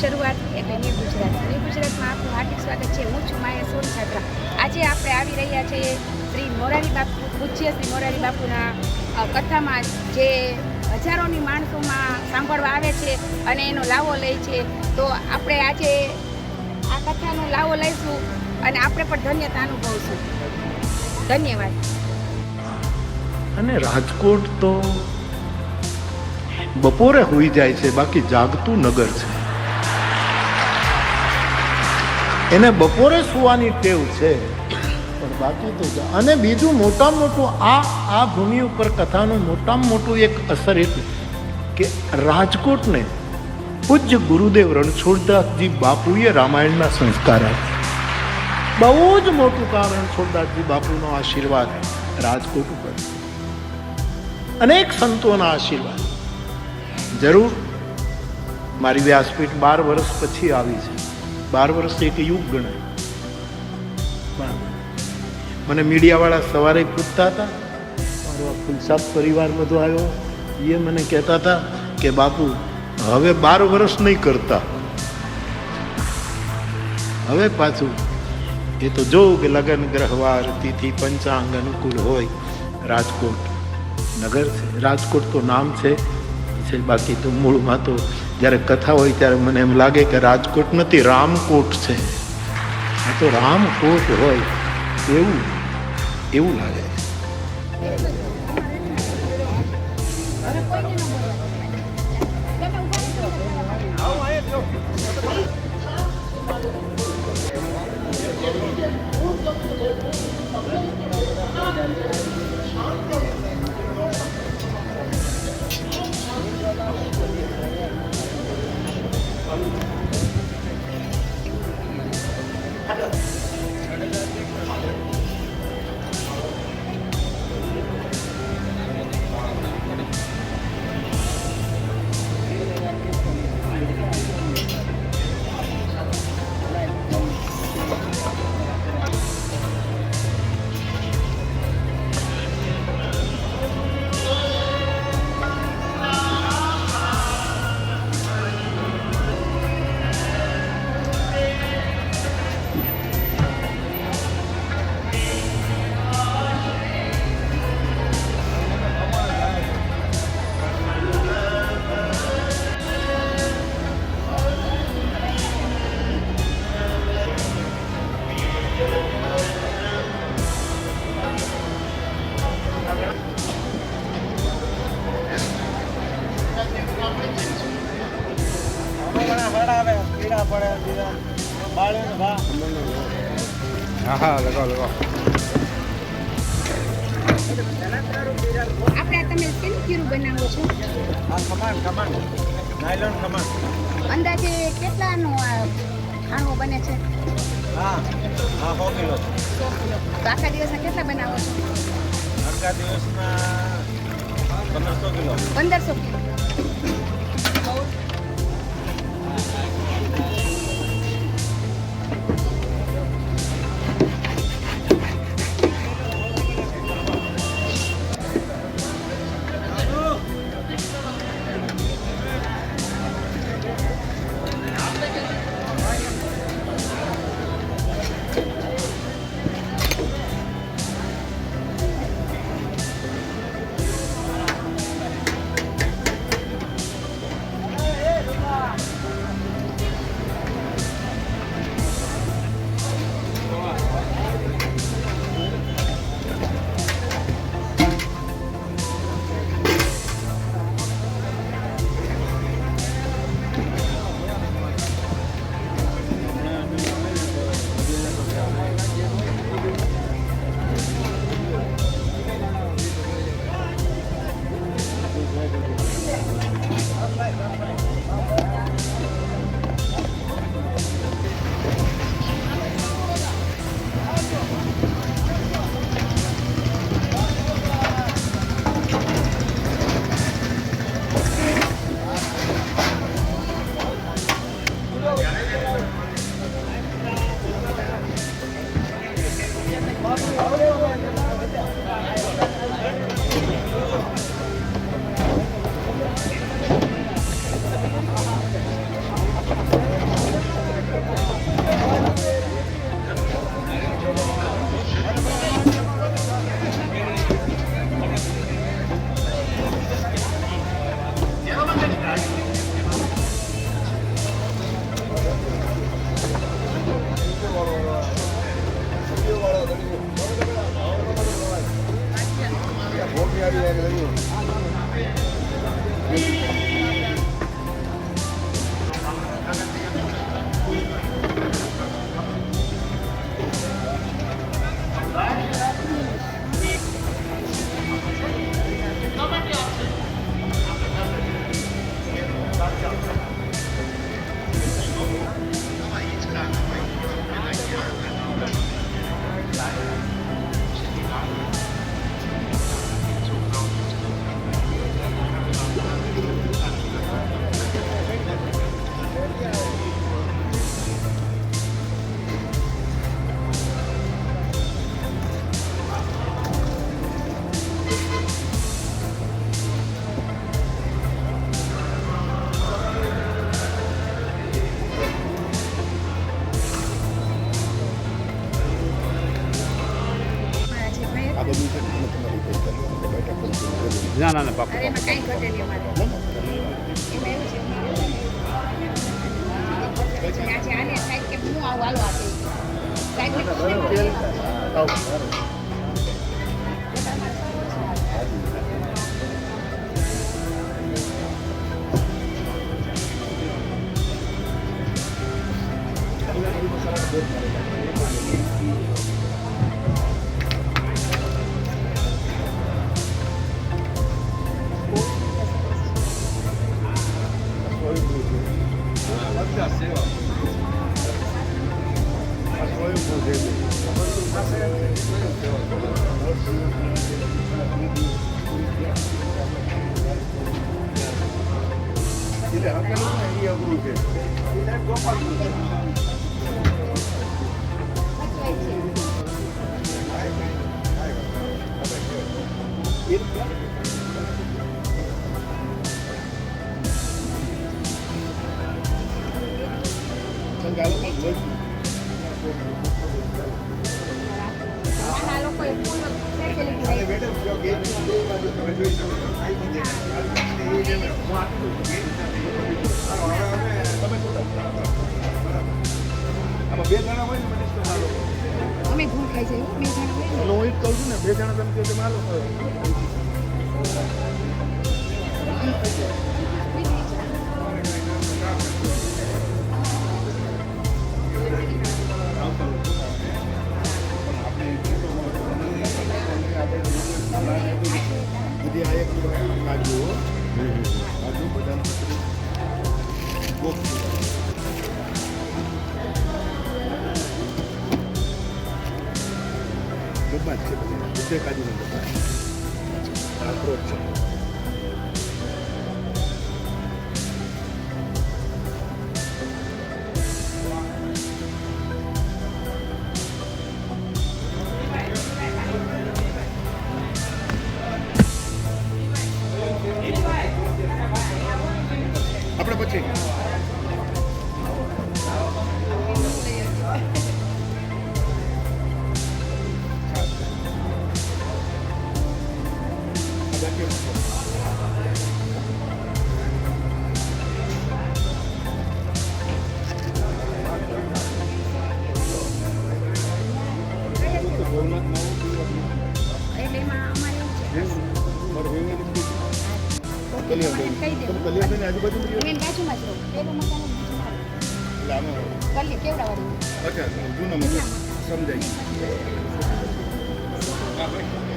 શરૂઆત એટલે new Gujarat. New ગુજરાતમાં આપનું હાર્દિક સ્વાગત છે. હું છું માયા સોનછાત્રા. આજે આપણે આવી રહ્યા છીએ શ્રી મોરારી બાપુ, પૂજ્ય શ્રી મોરારી બાપુના કથામાં, જે હજારોની માણસોમાં સાંભળવા આવે છે અને એનો લાવો લે છે. તો આપણે આજે આ કથાનો લાવો લઈશું અને આપણે પણ ધન્યતા અનુભવશું. ધન્યવાદ. અને રાજકોટ તો બપોરે હોઈ જાય છે, બાકી જાગતું નગર છે. એને બપોરે સુવાની ટેવ છે, પણ બાકી તો અને બીજું મોટામાં મોટું આ ભૂમિ ઉપર કથાનું મોટામાં મોટું એક અસર એટલું કે રાજકોટને પૂજ્ય ગુરુદેવ રણછોડદાસજી બાપુએ રામાયણના સંસ્કાર આપ્યા. બહુ જ મોટું કામ રણછોડદાસજી બાપુનો આશીર્વાદ રાજકોટ ઉપર, અનેક સંતોના આશીર્વાદ. જરૂર મારી વ્યાસપીઠ 12 વર્ષ પછી આવી છે. 12 વર્ષ એક યુગ ગણાય. મને મીડિયાવાળા સવારે પૂછતા હતા, મારો ફુલસાદ પરિવાર બધો આવ્યો, એ મને કહેતા હતા કે બાપુ હવે 12 વર્ષ નહીં કરતા, હવે પાછું એ તો જોઉં કે લગ્ન ગ્રહવાર તિથિ પંચાંગ અનુકૂળ હોય. રાજકોટ નગર છે, રાજકોટ તો નામ છે, બાકી તો મૂળમાં તો જ્યારે કથા હોય ત્યારે મને એમ લાગે કે રાજકોટ નથી, રામકોટ છે. આ તો રામકોટ હોય એવું લાગે. આપણે તમે શેનું ખીરું બનાવો છો? ખમણ નાયલોન ખમણ. અંદાજે કેટલાનું ખાણું બને છે? હા 100 કિલો. 100 કિલો. તો આખા દિવસના કેટલા બનાવો છો? આખા દિવસના 1500 કિલો. 1500 કિલો. ના ના ના પાકું અરે એમાં કાંઈ ઘટે નહીં અમારે એમાં એવું છે પછી આજે આને સાહેબ કે હું આવું હાલો આપે સાહેબને પૂછીને આ લોકોએ ફૂલ ફેસિલિટી અમે ભૂલ ખાઈ જઈએ બે જણા હોય ને હું એ જ કહું છું ને 2 જણા તમે કહો તમે હાલો બધી આ એક કાજુ કાજુ બદામ બોક્સ ડબ્બા જ છે બધે કાજુના ડબ્બા અખરોટ છે આપણે પછી એટલે એમાં અમારે એવું છે કલિયાબેન આજુબાજુ મેન બાજુમાં જ રહું પેલું મકાન જ બીજું મારું કલી કેવડાવાળી અચ્છા જૂનો મકાન સમજાય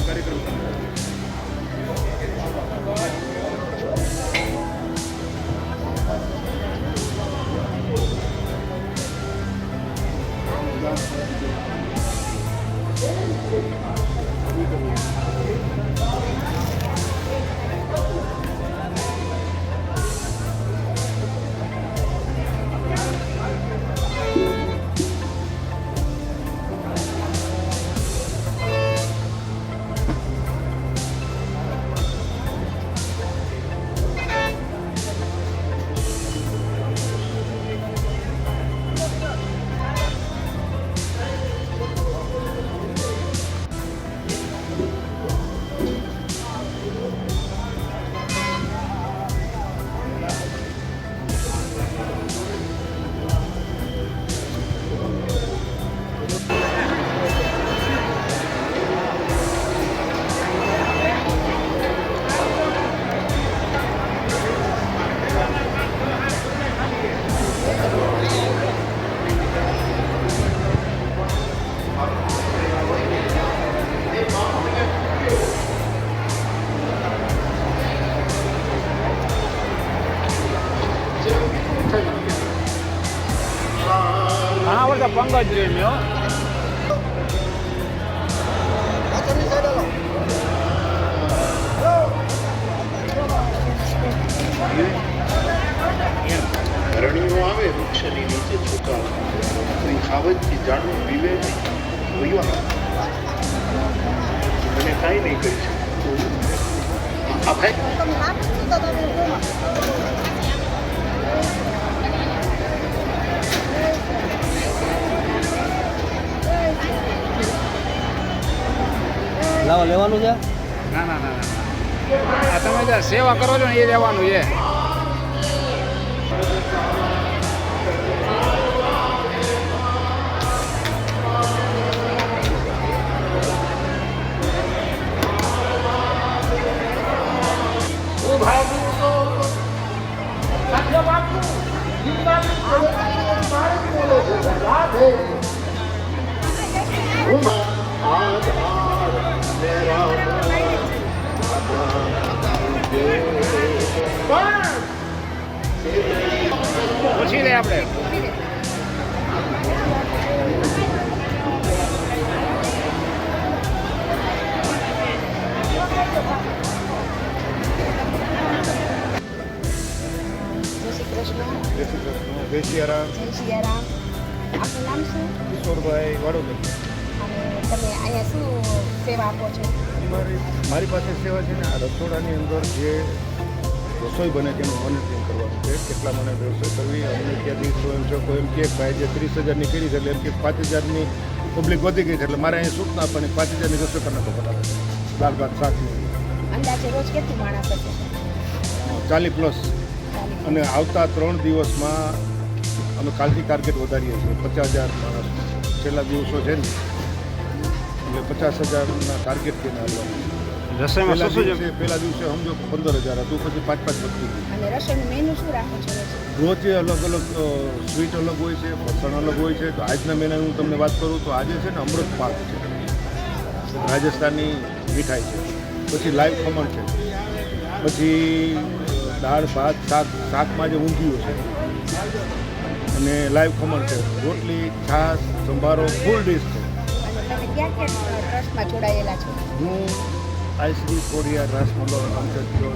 કાર્યક્રમ ઘણા બધા પંગ જ રહ્યો રણીઓ આવે વૃક્ષની નીચે છુકા કોઈ ખાવતથી જાણવું પીવે નહીં મને કાંઈ નહીં કરી શકું આ ભાઈ લાવો લેવાનું છે ના ના ના ના આ તમે જે સેવા કરો છો ને એ રહેવાનું છે. પૂછી લે આપણે. જય શ્રી કૃષ્ણ. જય શ્રી કૃષ્ણ. જય સિયારામ. જય સિયારામ. આપનું નામ શું? કિશોરભાઈ વાડોદર. અને તમે અહીંયા શું સેવા આપો છો? મારી પાસે સેવા છે ને, આ રસોડાની અંદર જે રસોઈ બને તેનું મોનિટરિંગ કરવાનું છે. કેટલા મને રસોઈ કરવી, અમને ત્યાંથી સ્વયંસેવકો એમ કે ભાઈ જે 30,000ની કરી છે એટલે એમ કે 5,000ની પબ્લિક વધી ગઈ છે એટલે મારે અહીંયા સૂચના આપવાની 5,000ની રસોઈ કરીને તો બરાબર દાળ ભાત શાકની અંદાજે રોજ કેટલું માણસ હશે? 40+. અને આવતા 3 દિવસમાં અમે કાલથી ટાર્ગેટ વધારીએ છીએ 50,000 માણસ. છેલ્લા દિવસો છે ને એટલે 50,000ના ટાર્ગેટ થઈને આવવાનું. રસોઈમાં શું શું છે? પહેલા દિવસે સમજો 15,000 હતું, પછી 5-5 વધતી ગયું. અને રસોઈનું મેનુ શું રાખો છો રોજ? રોજે અલગ અલગ સ્વીટ અલગ હોય છે, ફરસાણ અલગ હોય છે. તો આજના મેનાની હું તમને વાત કરું તો આજે છે ને અમૃત પાક છે, રાજસ્થાનની મીઠાઈ છે. પછી લાઈવ ખમણ છે, પછી દાળ ભાત શાકમાં જે ઊંધિયું છે અને લાઈવ ખમણ છે, રોટલી છાશ સંભારો ફૂલ ડીશ છે. અને તમે ક્યાં ક્યાં ટ્રસ્ટમાં જોડાયેલા છો? હું આઈસડી કોરિયા રાસમલો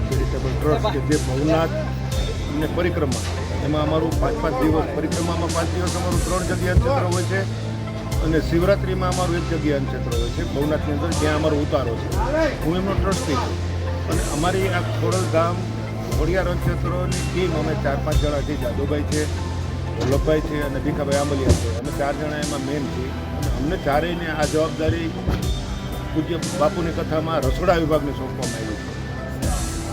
ચેરિટેબલ ટ્રસ્ટ કે જે ભવનાથ અને પરિક્રમા એમાં અમારું 5-5 દિવસ પરિક્રમામાં 5 દિવસ અમારું 3 જગ્યા ક્ષેત્ર હોય છે અને શિવરાત્રિમાં અમારું 1 જગ્યા ક્ષેત્ર હોય છે ભવનાથની અંદર, જ્યાં અમારો ઉતારો છે. હું એમનો ટ્રસ્ટી છું અને અમારી આ ખોડલધામ ખોડિયાર ક્ષેત્રોની ટીમ અમે 4-5 જણા છીએ. જાદુભાઈ છે, વલ્લભભાઈ છે અને ભીખાભાઈ આંબલિયા છે. અમે 4 જણા એમાં મેન છીએ અને અમને ચારેયને આ જવાબદારી પૂજ્ય બાપુની કથામાં રસોડા વિભાગને સોંપવામાં આવી છે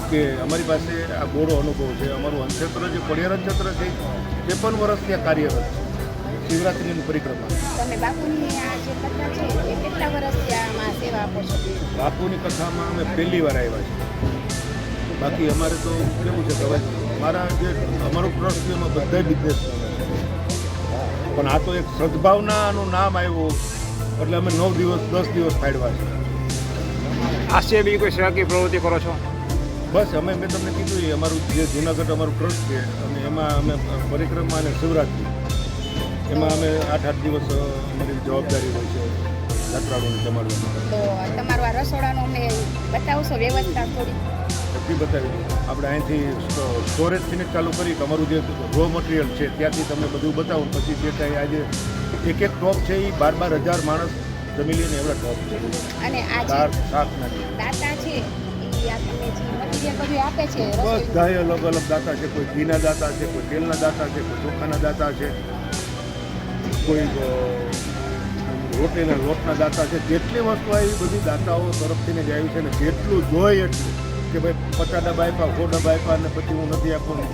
કે અમારી પાસે આ ગોળો અનુભવ છે. અમારું અનક્ષેત્ર જે ખોડિયાર ક્ષેત્ર છે 53 વર્ષ ત્યાં કાર્યરત છે. શિવરાત્રિની પરિક્રમા. તમે બાપુની આ જે કથા છે એ કેટલા વર્ષથી આમાં સેવા આપો છો? બાપુની કથામાં અમે પહેલી વાર આવ્યા છીએ. બાકી અમારે તો કેવું છે કે હવે મારા જે અમારું ટ્રસ્ટ છે એમાં બધા બિઝનેસમેન છે, પણ આ તો એક સદભાવનાનું નામ આવ્યું એટલે અમે 9 દિવસ 10 દિવસ ફાળવા છે. આ સિવાય બીજી કોઈ સેવાકીય પ્રવૃત્તિ કરો છો? બસ અમે મેં તમને કીધું એ અમારું જે જૂનાગઢ અમારું ટ્રસ્ટ છે અને એમાં અમે પરિક્રમા અને શિવરાત્રિ એમાં અમે 8-8 દિવસ અમારી જવાબદારી હોય છે યાત્રાળુઓને જમાડવાની. તો તમારું આ રસોડાનું અમને બતાવશો વ્યવસ્થા થોડી? બધી બતાવી દઉં. આપણે અહીંથી સ્ટોરેજથી જ ચાલુ કરી કે અમારું જે રો મટીરિયલ છે ત્યાંથી તમને બધું બતાવું. પછી જે કાંઈ આજે એક ટોપ છે એ 12,000 માણસ જમી લઈને એવડા ટોપ છે. અને આ દાળ જે શાક નાખી દાતા છે એ આ તમે જે મટીરિયલ બધું આપે છે રસોઈનું, બધાય અલગ અલગ દાતા છે. કોઈ ઘીના દાતા છે, કોઈ તેલના દાતા છે, કોઈ ચોખાના દાતા છે, કોઈ રોટલીના લોટના દાતા છે. જેટલી વસ્તુ આવી બધી દાતાઓ તરફથી જ આવી છે ને જેટલું જોઈએ એટલું કે ભાઈ 50 ડબ્બા આપ્યા, 100 ડબ્બા આપ્યા ને પછી હું નથી આપવાનું.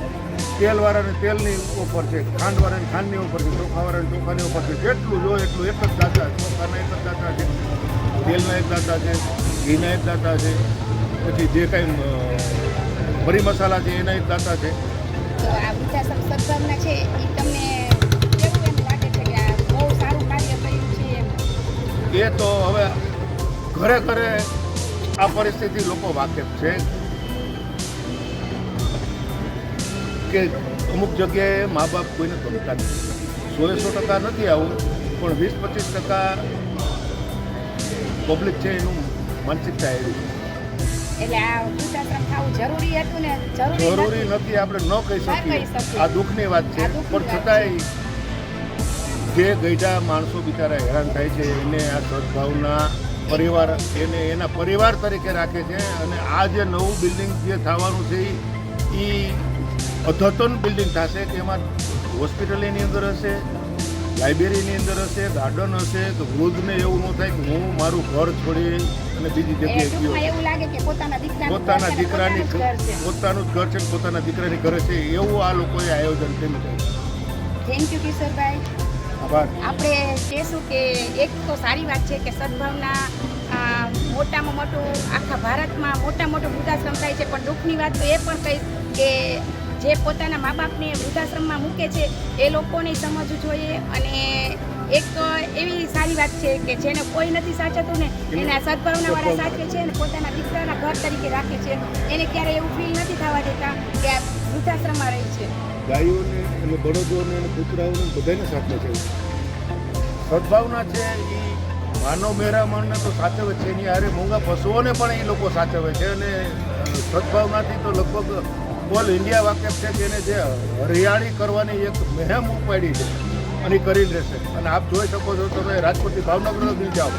તેલવાળાને તેલની ઓફર છે, ખાંડવાળાને ખાંડની ઓફર છે, ચોખાવાળાને ચોખાની ઓફર છે. જેટલું જોઈએ એટલું એક જ દાતા, ચોખાના એક જ દાતા છે, તેલના એક દાતા છે, ઘીના એક દાતા છે, પછી જે કાંઈ મરી મસાલા છે એના એક દાતા છે. તો આ વૃદ્ધાશ્રમ સદભાવના છે એ તમને કેવું એમ લાગે છે કે આ બહુ સારું કાર્ય કર્યું છે એમ? એ તો હવે ઘરે ઘરે આ પરિસ્થિતિ લોકો વાકેફ છે કે અમુક જગ્યાએ મા બાપ કોઈને ગમતા નથી. 100% નથી આવું, પણ 20-25% પબ્લિક છે એનું માનસિકતા એવી છે. એટલે આ વૃદ્ધાશ્રમ થવું જરૂરી હતું ને જરૂરી નથી આપણે ન કહી શકીએ. આ દુઃખની વાત છે, આ દુઃખની પણ વાત છતાંય જે ગઈઢા માણસો બિચારા હેરાન થાય છે એને આ સદભાવના પરિવાર એને એના પરિવાર તરીકે રાખે છે. અને આ જે નવું બિલ્ડિંગ જે થવાનું છે એ અદ્યતન બિલ્ડિંગ થશે કે એમાં હોસ્પિટલ એની અંદર હશે, લાઇબ્રેરીની અંદર હશે, ગાર્ડન હશે, તો વૃદ્ધને એવું ન થાય કે હું મારું ઘર છોડી અને બીજી જગ્યાએ ગયો. ટૂંકમાં એવું લાગે કે પોતાના પોતાના દીકરાની પોતાનું જ ઘર છે. પોતાનું જ ઘર છે, પોતાના દીકરાની ઘરે છે, એવું આ લોકોએ આયોજન કર્યું છે. Thank you Kishorbhai. આભાર. આપણે કહેશું કે એક તો સારી વાત છે કે સદભાવના મોટામાં મોટું આખા ભારતમાં મોટું વૃદ્ધાશ્રમ થાય છે, પણ દુઃખની વાત તો એ પણ કહીશ કે જે પોતાના મા બાપને વૃદ્ધાશ્રમમાં મૂકે છે એ લોકોને સમજવું જોઈએ. અને એક એવી સારી વાત છે કે જેને કોઈ નથી સાચવતું ને એના સદભાવનાવાળા સાચવે છે અને પોતાના દીકરાના ઘર તરીકે રાખે છે. એને ક્યારે એવું ફીલ નથી થવા દેતા કે આ વૃદ્ધાશ્રમમાં રહી છે. ગાયોને અને બળદોને અને કૂતરાઓને બધાને સાચવે છે. સદભાવના છે એ માનવ મેરામણને તો સાચવે છે, એની હારે મૂંગા પશુઓને પણ એ લોકો સાચવે છે. અને સદભાવનાથી તો લગભગ ઓલ ઇન્ડિયા વાકેફ છે કે એને જે હરિયાળી કરવાની એક મહેમ ઉપાડી છે અને એ કરી રહેશે. અને આપ જોઈ શકો છો, તમે રાજકોટથી ભાવનગર બી જાઓ,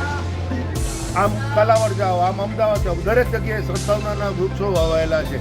આમ કાલાવડ જાઓ, આમ અમદાવાદ જાઓ, દરેક જગ્યાએ સદભાવનાના વૃક્ષો વાવાયેલા છે.